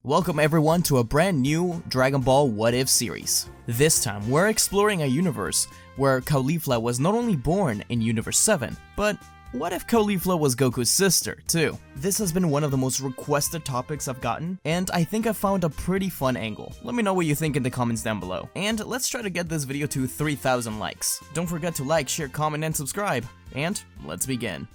Welcome everyone to a brand new Dragon Ball What If series. This time we're exploring a universe where Caulifla was not only born in Universe 7, but what if Caulifla was Goku's sister too? This has been one of the most requested topics I've gotten, and I think I've found a pretty fun angle. Let me know what you think in the comments down below. And let's try to get this video to 3,000 likes. Don't forget to like, share, comment, and subscribe. And let's begin.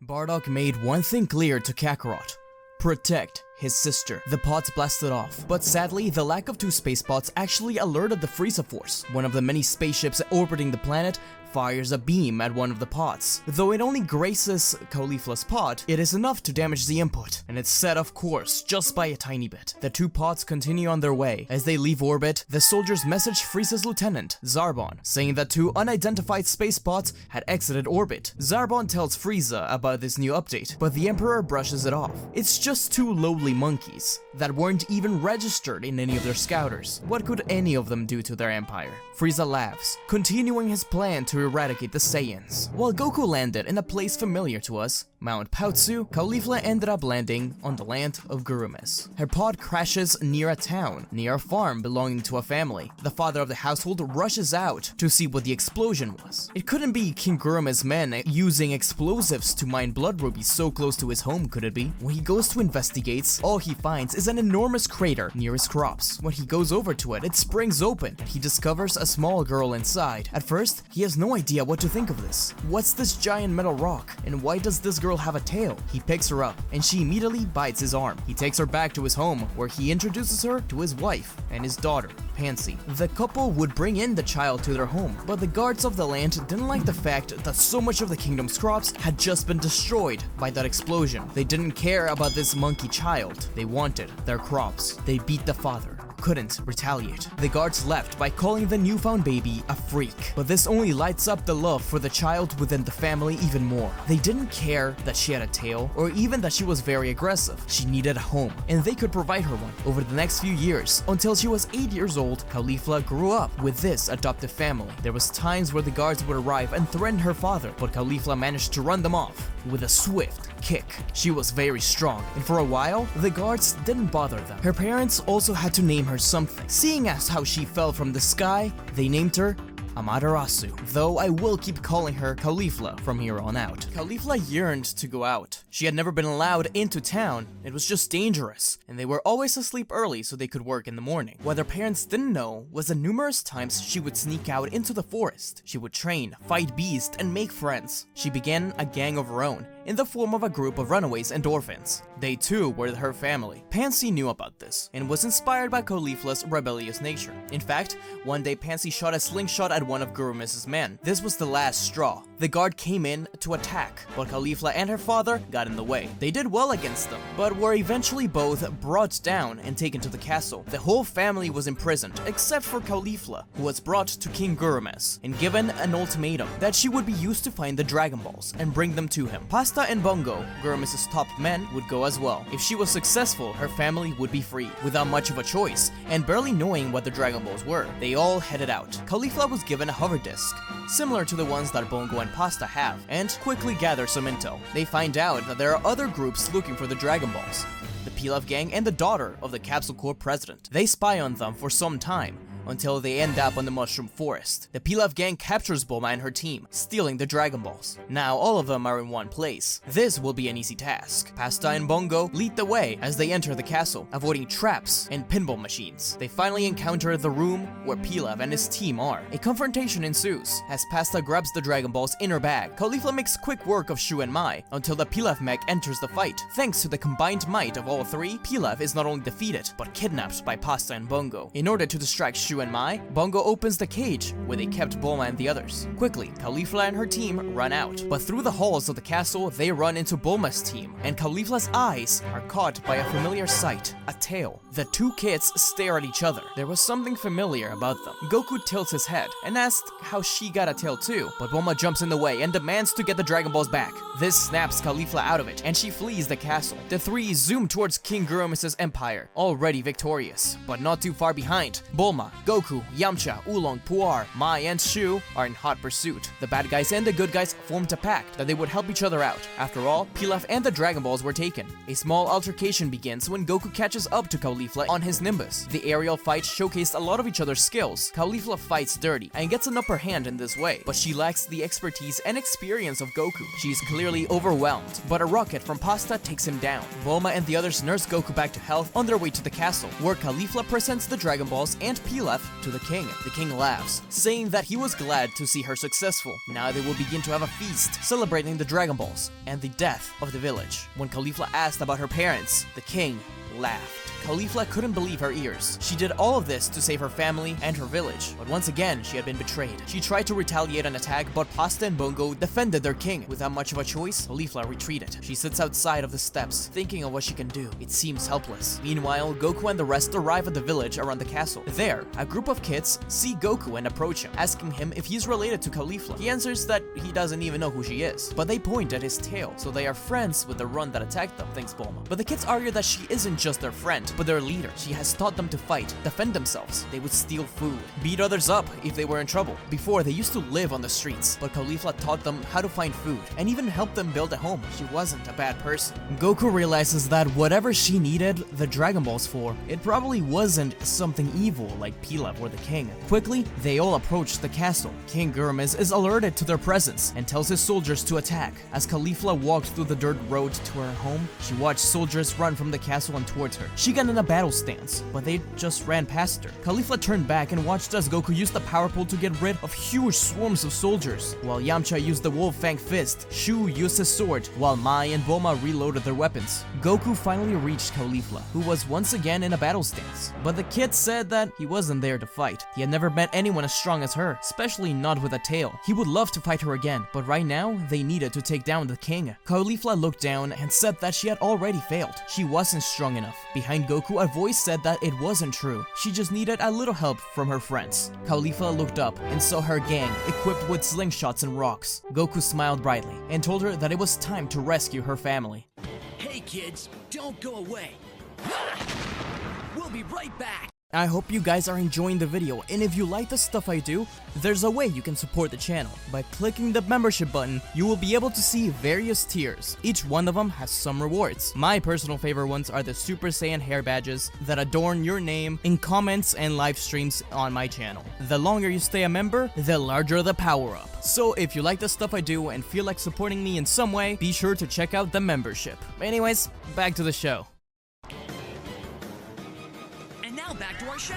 Bardock made one thing clear to Kakarot: protect his sister. The pods blasted off, but sadly, the lack of two space pods actually alerted the Frieza Force. One of the many spaceships orbiting the planet fires a beam at one of the pods. Though it only grazes Caulifla's pod, it is enough to damage the input, and it's set off course just by a tiny bit. The two pods continue on their way. As they leave orbit, the soldiers message Frieza's lieutenant, Zarbon, saying that two unidentified space pods had exited orbit. Zarbon tells Frieza about this new update, but the Emperor brushes it off. It's just two lowly monkeys that weren't even registered in any of their scouters. What could any of them do to their empire? Frieza laughs, continuing his plan to eradicate the Saiyans. While Goku landed in a place familiar to us, Mount Pautsu, Caulifla ended up landing on the land of Gurumis. Her pod crashes near a town, near a farm belonging to a family. The father of the household rushes out to see what the explosion was. It couldn't be King Gurumis' men using explosives to mine blood rubies so close to his home, could it be? When he goes to investigate, all he finds is an enormous crater near his crops. When he goes over to it, it springs open, and he discovers a small girl inside. At first, he has no idea what to think of this. What's this giant metal rock, and why does this girl have a tail? He picks her up, and she immediately bites his arm. He takes her back to his home, where he introduces her to his wife and his daughter, Pansy. The couple would bring in the child to their home, but the guards of the land didn't like the fact that so much of the kingdom's crops had just been destroyed by that explosion. They didn't care about this monkey child. They wanted their crops. They beat the father. Couldn't retaliate. The guards left by calling the newfound baby a freak, but this only lights up the love for the child within the family even more. They didn't care that she had a tail, or even that she was very aggressive. She needed a home, and they could provide her one. Over the next few years, until she was 8 years old, Caulifla grew up with this adoptive family. There was times where the guards would arrive and threaten her father, but Caulifla managed to run them off with a swift kick. She was very strong, and for a while, the guards didn't bother them. Her parents also had to name her something. Seeing as how she fell from the sky, they named her Amaterasu, though I will keep calling her Caulifla from here on out. Caulifla yearned to go out. She had never been allowed into town. It was just dangerous, and they were always asleep early so they could work in the morning. What their parents didn't know was the numerous times she would sneak out into the forest. She would train, fight beasts, and make friends. She began a gang of her own, in the form of a group of runaways and orphans. They too were her family. Pansy knew about this, and was inspired by Caulifla's rebellious nature. In fact, one day Pansy shot a slingshot at one of Gurumis' men. This was the last straw. The guard came in to attack, but Caulifla and her father got in the way. They did well against them, but were eventually both brought down and taken to the castle. The whole family was imprisoned, except for Caulifla, who was brought to King Gurumis and given an ultimatum that she would be used to find the Dragon Balls and bring them to him. Pasta and Bongo, Gurumis' top men, would go as well. If she was successful, her family would be free. Without much of a choice, and barely knowing what the Dragon Balls were, they all headed out. Caulifla was given a hover disc, similar to the ones that Bongo and Pasta have, and quickly gather some intel. They find out that there are other groups looking for the Dragon Balls, the Pilaf gang and the daughter of the Capsule Corps president. They spy on them for some time, until they end up on the Mushroom Forest. The Pilaf gang captures Bulma and her team, stealing the Dragon Balls. Now all of them are in one place. This will be an easy task. Pasta and Bongo lead the way as they enter the castle, avoiding traps and pinball machines. They finally encounter the room where Pilaf and his team are. A confrontation ensues, as Pasta grabs the Dragon Balls in her bag. Caulifla makes quick work of Shu and Mai, until the Pilaf mech enters the fight. Thanks to the combined might of all three, Pilaf is not only defeated, but kidnapped by Pasta and Bongo. In order to distract Shu and Mai, Bongo opens the cage where they kept Bulma and the others. Quickly, Caulifla and her team run out, but through the halls of the castle, they run into Bulma's team, and Caulifla's eyes are caught by a familiar sight, a tail. The two kids stare at each other. There was something familiar about them. Goku tilts his head and asks how she got a tail too, but Bulma jumps in the way and demands to get the Dragon Balls back. This snaps Caulifla out of it, and she flees the castle. The three zoom towards King Gurumis' empire, already victorious, but not too far behind. Bulma, Goku, Yamcha, Oolong, Puar, Mai, and Shu are in hot pursuit. The bad guys and the good guys formed a pact that they would help each other out. After all, Pilaf and the Dragon Balls were taken. A small altercation begins when Goku catches up to Caulifla on his Nimbus. The aerial fight showcased a lot of each other's skills. Caulifla fights dirty and gets an upper hand in this way, but she lacks the expertise and experience of Goku. She's clearly overwhelmed, but a rocket from Pasta takes him down. Bulma and the others nurse Goku back to health on their way to the castle, where Caulifla presents the Dragon Balls and Pilaf to the king. The king laughs, saying that he was glad to see her successful. Now they will begin to have a feast, celebrating the Dragon Balls and the death of the village. When Caulifla asked about her parents, the king laughed. Caulifla couldn't believe her ears. She did all of this to save her family and her village, but once again, she had been betrayed. She tried to retaliate an attack, but Pasta and Bongo defended their king. Without much of a choice, Caulifla retreated. She sits outside of the steps, thinking of what she can do. It seems helpless. Meanwhile, Goku and the rest arrive at the village around the castle. There, a group of kids see Goku and approach him, asking him if he's related to Caulifla. He answers that he doesn't even know who she is, but they point at his tail, so they are friends with the run that attacked them, thinks Bulma. But the kids argue that she isn't just their friend, but their leader. She has taught them to fight, defend themselves. They would steal food, beat others up if they were in trouble. Before, they used to live on the streets, but Caulifla taught them how to find food, and even helped them build a home. She wasn't a bad person. Goku realizes that whatever she needed the Dragon Balls for, it probably wasn't something evil like Pilaf or the king. Quickly, they all approach the castle. King Gurmiz is alerted to their presence and tells his soldiers to attack. As Caulifla walked through the dirt road to her home, she watched soldiers run from the castle and towards her. She got in a battle stance, but they just ran past her. Caulifla turned back and watched as Goku used the power pole to get rid of huge swarms of soldiers, while Yamcha used the Wolf Fang Fist, Shu used his sword, while Mai and Bulma reloaded their weapons. Goku finally reached Caulifla, who was once again in a battle stance, but the kid said that he wasn't there to fight. He had never met anyone as strong as her, especially not with a tail. He would love to fight her again, but right now, they needed to take down the king. Caulifla looked down and said that she had already failed. She wasn't strong enough. Behind Goku, a voice said that it wasn't true. She just needed a little help from her friends. Caulifla looked up and saw her gang equipped with slingshots and rocks. Goku smiled brightly and told her that it was time to rescue her family. Hey kids, don't go away. We'll be right back. I hope you guys are enjoying the video, and if you like the stuff I do, there's a way you can support the channel. By clicking the membership button, you will be able to see various tiers. Each one of them has some rewards. My personal favorite ones are the Super Saiyan hair badges that adorn your name in comments and live streams on my channel. The longer you stay a member, the larger the power up. So if you like the stuff I do and feel like supporting me in some way, be sure to check out the membership. Anyways, back to the show. Back to our show.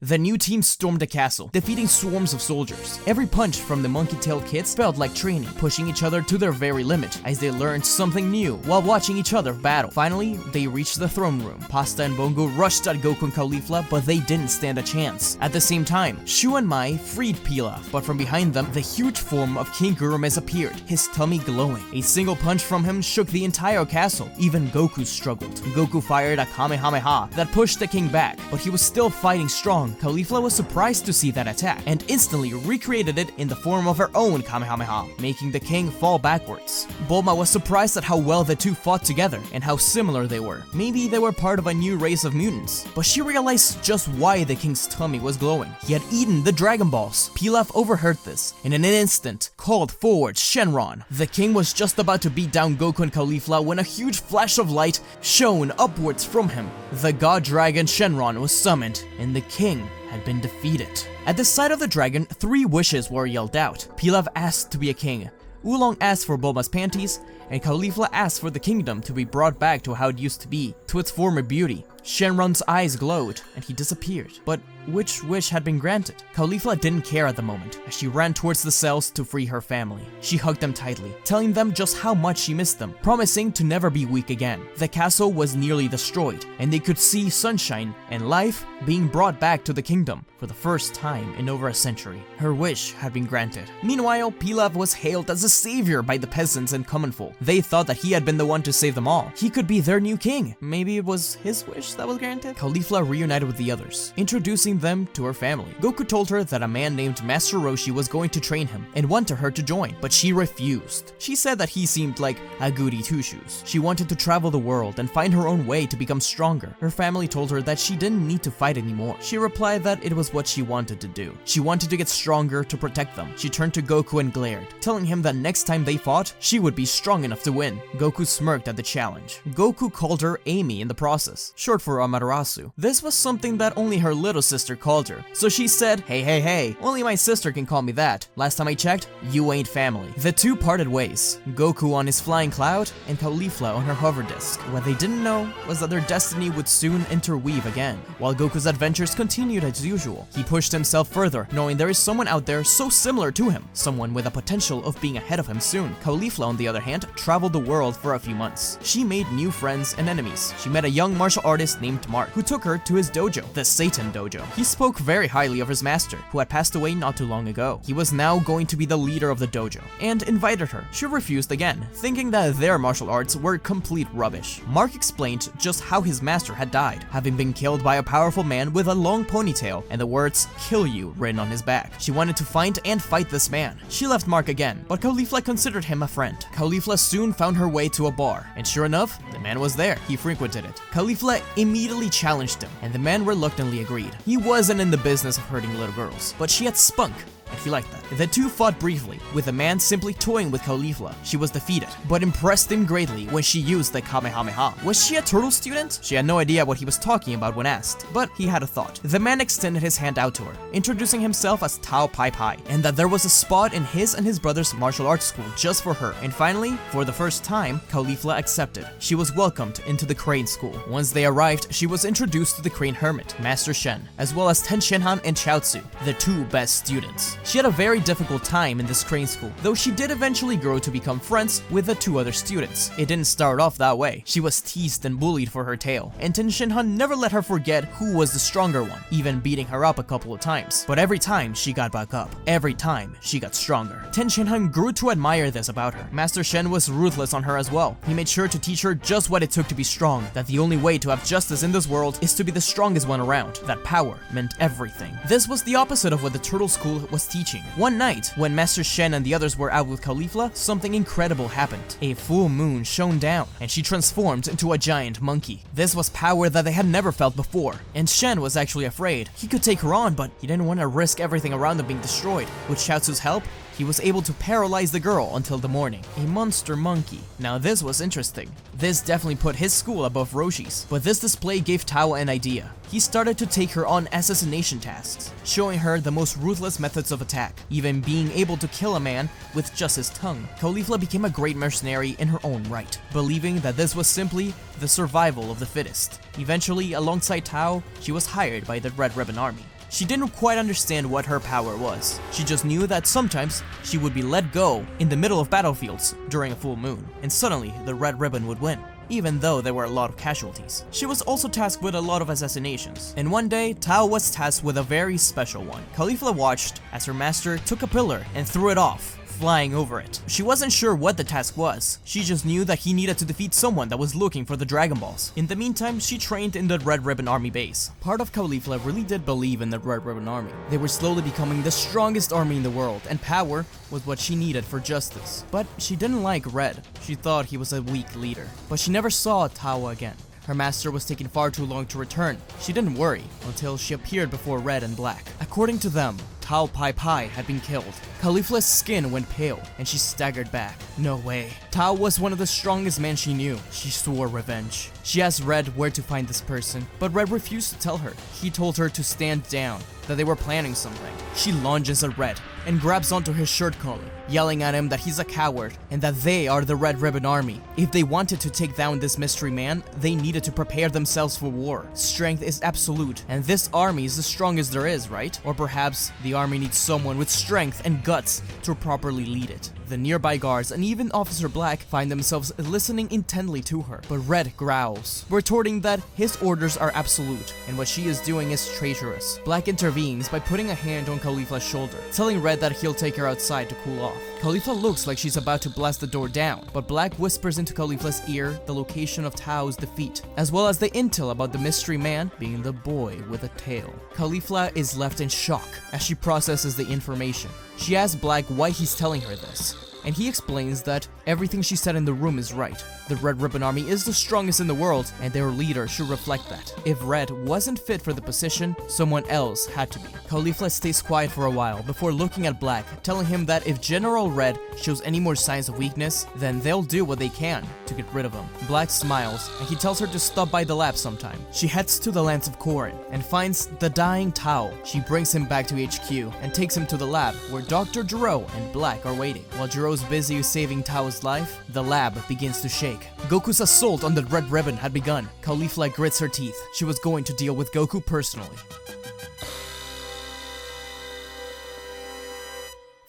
The new team stormed the castle, defeating swarms of soldiers. Every punch from the monkey-tailed kids felt like training, pushing each other to their very limit, as they learned something new while watching each other battle. Finally, they reached the throne room. Pasta and Bongo rushed at Goku and Caulifla, but they didn't stand a chance. At the same time, Shu and Mai freed Pilaf, but from behind them, the huge form of King Gurmiz appeared, his tummy glowing. A single punch from him shook the entire castle. Even Goku struggled. Goku fired a Kamehameha that pushed the king back, but he was still fighting strong. Caulifla was surprised to see that attack, and instantly recreated it in the form of her own Kamehameha, making the king fall backwards. Bulma was surprised at how well the two fought together, and how similar they were. Maybe they were part of a new race of mutants, but she realized just why the king's tummy was glowing. He had eaten the Dragon Balls. Pilaf overheard this, and in an instant, called forward Shenron. The king was just about to beat down Goku and Caulifla when a huge flash of light shone upwards from him. The god dragon Shenron was summoned, and the king had been defeated. At the sight of the dragon, 3 wishes were yelled out. Pilaf asked to be a king, Oolong asked for Bulma's panties, and Caulifla asked for the kingdom to be brought back to how it used to be, to its former beauty. Shenron's eyes glowed, and he disappeared. But which wish had been granted? Caulifla didn't care at the moment, as she ran towards the cells to free her family. She hugged them tightly, telling them just how much she missed them, promising to never be weak again. The castle was nearly destroyed, and they could see sunshine and life being brought back to the kingdom for the first time in over a century. Her wish had been granted. Meanwhile, Pilaf was hailed as a savior by the peasants and common folk. They thought that he had been the one to save them all. He could be their new king. Maybe it was his wish that was granted? Caulifla reunited with the others, introducing introducing them to her family. Goku told her that a man named Master Roshi was going to train him and wanted her to join, but she refused. She said that he seemed like a goody two-shoes. She wanted to travel the world and find her own way to become stronger. Her family told her that she didn't need to fight anymore. She replied that it was what she wanted to do. She wanted to get stronger to protect them. She turned to Goku and glared, telling him that next time they fought, she would be strong enough to win. Goku smirked at the challenge. Goku called her Amy in the process, short for Amaterasu. This was something that only her little sister called her, so she said, hey, only my sister can call me that. Last time I checked, you ain't family. The two parted ways, Goku on his flying cloud and Caulifla on her hover disc. What they didn't know was that their destiny would soon interweave again. While Goku's adventures continued as usual, he pushed himself further, knowing there is someone out there so similar to him, someone with a potential of being ahead of him soon. Caulifla, on the other hand, traveled the world for a few months. She made new friends and enemies. She met a young martial artist named Mark, who took her to his dojo, the Satan Dojo. He spoke very highly of his master, who had passed away not too long ago. He was now going to be the leader of the dojo, and invited her. She refused again, thinking that their martial arts were complete rubbish. Mark explained just how his master had died, having been killed by a powerful man with a long ponytail and the words "kill you" written on his back. She wanted to find and fight this man. She left Mark again, but Caulifla considered him a friend. Caulifla soon found her way to a bar, and sure enough, the man was there. He frequented it. Caulifla immediately challenged him, and the man reluctantly agreed. He wasn't in the business of hurting little girls, but she had spunk, and he liked that. The two fought briefly, with the man simply toying with Caulifla. She was defeated, but impressed him greatly when she used the Kamehameha. Was she a turtle student? She had no idea what he was talking about when asked, but he had a thought. The man extended his hand out to her, introducing himself as Tao Pai Pai, and that there was a spot in his and his brother's martial arts school just for her. And finally, for the first time, Caulifla accepted. She was welcomed into the Crane School. Once they arrived, she was introduced to the Crane Hermit, Master Shen, as well as Ten Shinhan and Chaozu, the two best students. She had a very difficult time in this Crane School, though she did eventually grow to become friends with the two other students. It didn't start off that way. She was teased and bullied for her tail, and Ten Shinhan never let her forget who was the stronger one, even beating her up a couple of times. But every time she got back up, every time she got stronger. Ten Shinhan grew to admire this about her. Master Shen was ruthless on her as well. He made sure to teach her just what it took to be strong, that the only way to have justice in this world is to be the strongest one around, that power meant everything. This was the opposite of what the Turtle School was teaching. One night, when Master Shen and the others were out with Caulifla, something incredible happened. A full moon shone down, and she transformed into a giant monkey. This was power that they had never felt before, and Shen was actually afraid. He could take her on, but he didn't want to risk everything around them being destroyed. With Chaozu's help, he was able to paralyze the girl until the morning. A monster monkey. Now this was interesting. This definitely put his school above Roshi's, but this display gave Tao an idea. He started to take her on assassination tasks, showing her the most ruthless methods of attack, even being able to kill a man with just his tongue. Caulifla became a great mercenary in her own right, believing that this was simply the survival of the fittest. Eventually, alongside Tao, she was hired by the Red Ribbon Army. She didn't quite understand what her power was. She just knew that sometimes she would be let go in the middle of battlefields during a full moon, and suddenly the Red Ribbon would win, even though there were a lot of casualties. She was also tasked with a lot of assassinations, and one day, Tao was tasked with a very special one. Caulifla watched as her master took a pillar and threw it off, flying over it. She wasn't sure what the task was. She just knew that he needed to defeat someone that was looking for the Dragon Balls. In the meantime, she trained in the Red Ribbon Army base. Part of Caulifla really did believe in the Red Ribbon Army. They were slowly becoming the strongest army in the world, and power was what she needed for justice. But she didn't like Red. She thought he was a weak leader. But she never saw Tao again. Her master was taking far too long to return. She didn't worry until she appeared before Red and Black. According to them, Tao Pai Pai had been killed. Caulifla's skin went pale, and she staggered back. No way. Tao was one of the strongest men she knew. She swore revenge. She asked Red where to find this person, but Red refused to tell her. He told her to stand down, that they were planning something. She lunges at Red and grabs onto his shirt collar, yelling at him that he's a coward and that they are the Red Ribbon Army. If they wanted to take down this mystery man, they needed to prepare themselves for war. Strength is absolute, and this army is the strongest there is, right? Or perhaps the army needs someone with strength and guts to properly lead it. The nearby guards and even Officer Black find themselves listening intently to her, but Red growls, retorting that his orders are absolute and what she is doing is traitorous. Black intervenes by putting a hand on Caulifla's shoulder, telling Red that he'll take her outside to cool off. Caulifla looks like she's about to blast the door down, but Black whispers into Caulifla's ear the location of Tao's defeat, as well as the intel about the mystery man being the boy with a tail. Caulifla is left in shock as she processes the information. She asks Black why he's telling her this, and he explains that everything she said in the room is right. The Red Ribbon Army is the strongest in the world, and their leader should reflect that. If Red wasn't fit for the position, someone else had to be. Caulifla stays quiet for a while before looking at Black, telling him that if General Red shows any more signs of weakness, then they'll do what they can to get rid of him. Black smiles, and he tells her to stop by the lab sometime. She heads to the lands of Korin and finds the dying Tao. She brings him back to HQ and takes him to the lab where Dr. Gero and Black are waiting. While Gero's busy saving Tao's life, the lab begins to shake. Goku's assault on the Red Ribbon had begun. Caulifla grits her teeth. She was going to deal with Goku personally.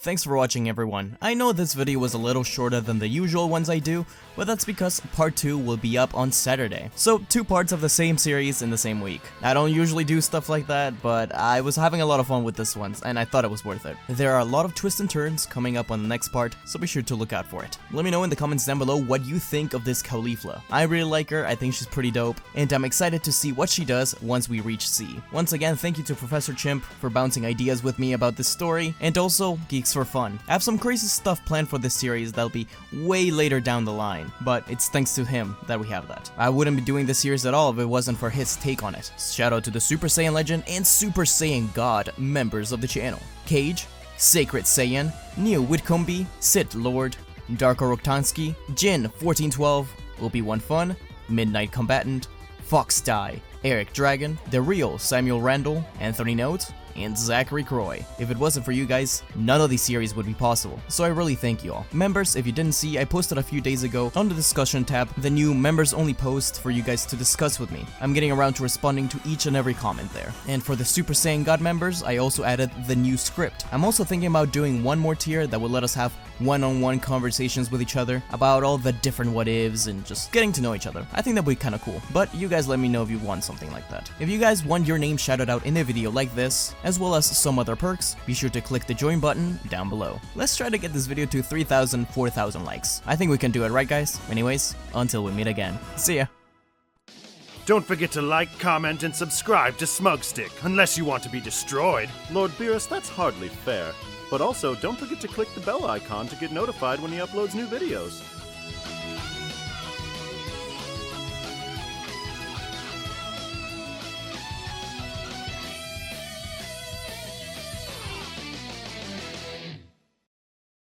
Thanks for watching, everyone. I know this video was a little shorter than the usual ones I do, but that's because part 2 will be up on Saturday. So 2 parts of the same series in the same week. I don't usually do stuff like that, but I was having a lot of fun with this one, and I thought it was worth it. There are a lot of twists and turns coming up on the next part, so be sure to look out for it. Let me know in the comments down below what you think of this Caulifla. I really like her, I think she's pretty dope, and I'm excited to see what she does once we reach C. Once again, thank you to Professor Chimp for bouncing ideas with me about this story, and also Geeks for Fun. I have some crazy stuff planned for this series that'll be way later down the line, but it's thanks to him that we have that. I wouldn't be doing this series at all if it wasn't for his take on it. Shout out to the Super Saiyan Legend and Super Saiyan God members of the channel. Cage, Sacred Saiyan, Neo Whitcombe, Sith Lord, Darko Roktansky, Jin 1412, Obi-Wan Fun, Midnight Combatant, Fox Die, Eric Dragon, The Real Samuel Randall, Anthony Note, and Zachary Croy. If it wasn't for you guys, none of these series would be possible, so I really thank you all. Members, if you didn't see, I posted a few days ago on the discussion tab the new members only post for you guys to discuss with me. I'm getting around to responding to each and every comment there. And for the Super Saiyan God members, I also added the new script. I'm also thinking about doing one more tier that will let us have one-on-one conversations with each other about all the different what-ifs and just getting to know each other. I think that would be kinda cool, but you guys let me know if you want something like that. If you guys want your name shouted out in a video like this, as well as some other perks, be sure to click the join button down below. Let's try to get this video to 3,000, 4,000 likes. I think we can do it, right guys? Anyways, until we meet again. See ya! Don't forget to like, comment, and subscribe to SmugStick, unless you want to be destroyed. Lord Beerus, that's hardly fair. But also, don't forget to click the bell icon to get notified when he uploads new videos.